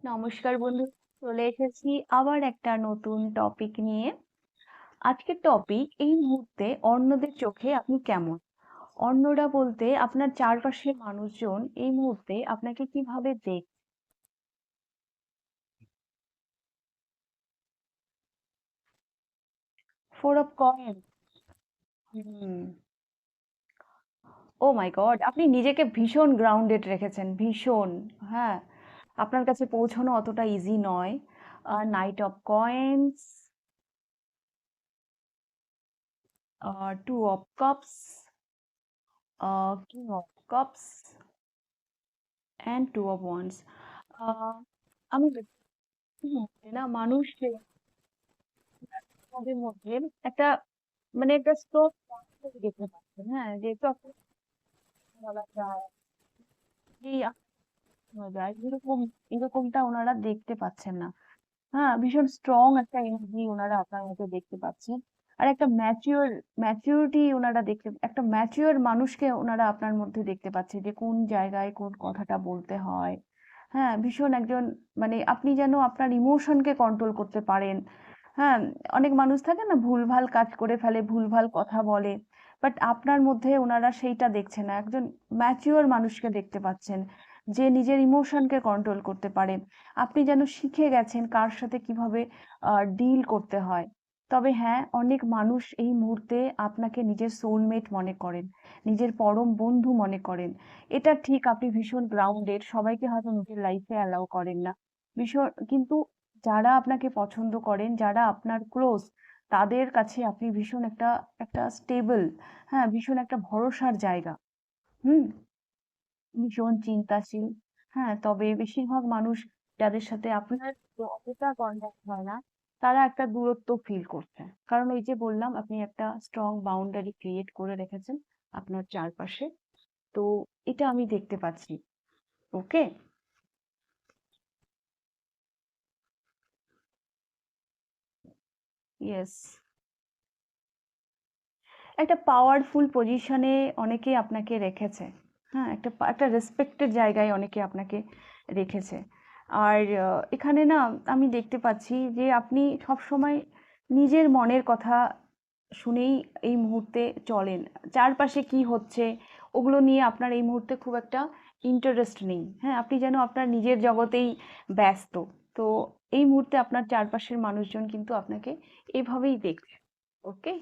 নমস্কার বন্ধু, চলে এসেছি আবার একটা নতুন টপিক নিয়ে। আজকের টপিক এই মুহূর্তে অন্যদের চোখে আপনি কেমন। অন্যরা বলতে আপনার চারপাশের মানুষজন এই মুহূর্তে আপনাকে কিভাবে দেখ। Four of coins. হুম। ও মাই গড, আপনি নিজেকে ভীষণ গ্রাউন্ডেড রেখেছেন, ভীষণ। হ্যাঁ, আপনার কাছে পৌঁছানো অতটা ইজি নয়। Knight of coins, two of cups, king of cups and two of wands. আমি না মানুষ তাদের মধ্যে একটা মানে একটা স্ট্রং দেখতে পাচ্ছেন, হ্যাঁ, যেহেতু আপনার বলা যায় যে হয়ে যায় এরকম, এরকমটা ওনারা দেখতে পাচ্ছেন না। হ্যাঁ, ভীষণ স্ট্রং একটা এনার্জি ওনারা আপনার মধ্যে দেখতে পাচ্ছেন। আর একটা ম্যাচিউরিটি ওনারা দেখতে, একটা ম্যাচিওর মানুষকে ওনারা আপনার মধ্যে দেখতে পাচ্ছে যে কোন জায়গায় কোন কথাটা বলতে হয়। হ্যাঁ, ভীষণ একজন, মানে আপনি যেন আপনার ইমোশনকে কন্ট্রোল করতে পারেন। হ্যাঁ, অনেক মানুষ থাকে না, ভুলভাল কাজ করে ফেলে, ভুলভাল কথা বলে। বাট আপনার মধ্যে ওনারা সেইটা দেখছে না, একজন ম্যাচিওর মানুষকে দেখতে পাচ্ছেন যে নিজের ইমোশনকে কন্ট্রোল করতে পারে। আপনি যেন শিখে গেছেন কার সাথে কিভাবে ডিল করতে হয়। তবে হ্যাঁ, অনেক মানুষ এই মুহূর্তে আপনাকে নিজের সোলমেট মনে করেন, নিজের পরম বন্ধু মনে করেন। এটা ঠিক, আপনি ভীষণ গ্রাউন্ডেড, সবাইকে হয়তো নিজের লাইফে অ্যালাউ করেন না। ভীষণ, কিন্তু যারা আপনাকে পছন্দ করেন, যারা আপনার ক্লোজ, তাদের কাছে আপনি ভীষণ একটা, একটা স্টেবল, হ্যাঁ, ভীষণ একটা ভরসার জায়গা। হুম। ভীষণ চিন্তাশীল। হ্যাঁ, তবে বেশিরভাগ মানুষ যাদের সাথে আপনার অতটা কন্ট্যাক্ট হয় না, তারা একটা দূরত্ব ফিল করছে। কারণ ওই যে বললাম, আপনি একটা স্ট্রং বাউন্ডারি ক্রিয়েট করে রেখেছেন আপনার চারপাশে। তো এটা আমি দেখতে পাচ্ছি। ওকে। ইয়েস। একটা পাওয়ারফুল পজিশনে অনেকে আপনাকে রেখেছে। হ্যাঁ, একটা একটা রেসপেক্টেড জায়গায় অনেকে আপনাকে রেখেছে। আর এখানে না আমি দেখতে পাচ্ছি যে আপনি সব সময় নিজের মনের কথা শুনেই এই মুহূর্তে চলেন। চারপাশে কি হচ্ছে ওগুলো নিয়ে আপনার এই মুহূর্তে খুব একটা ইন্টারেস্ট নেই। হ্যাঁ, আপনি যেন আপনার নিজের জগতেই ব্যস্ত। তো এই মুহূর্তে আপনার চারপাশের মানুষজন কিন্তু আপনাকে এভাবেই দেখছে। ওকে।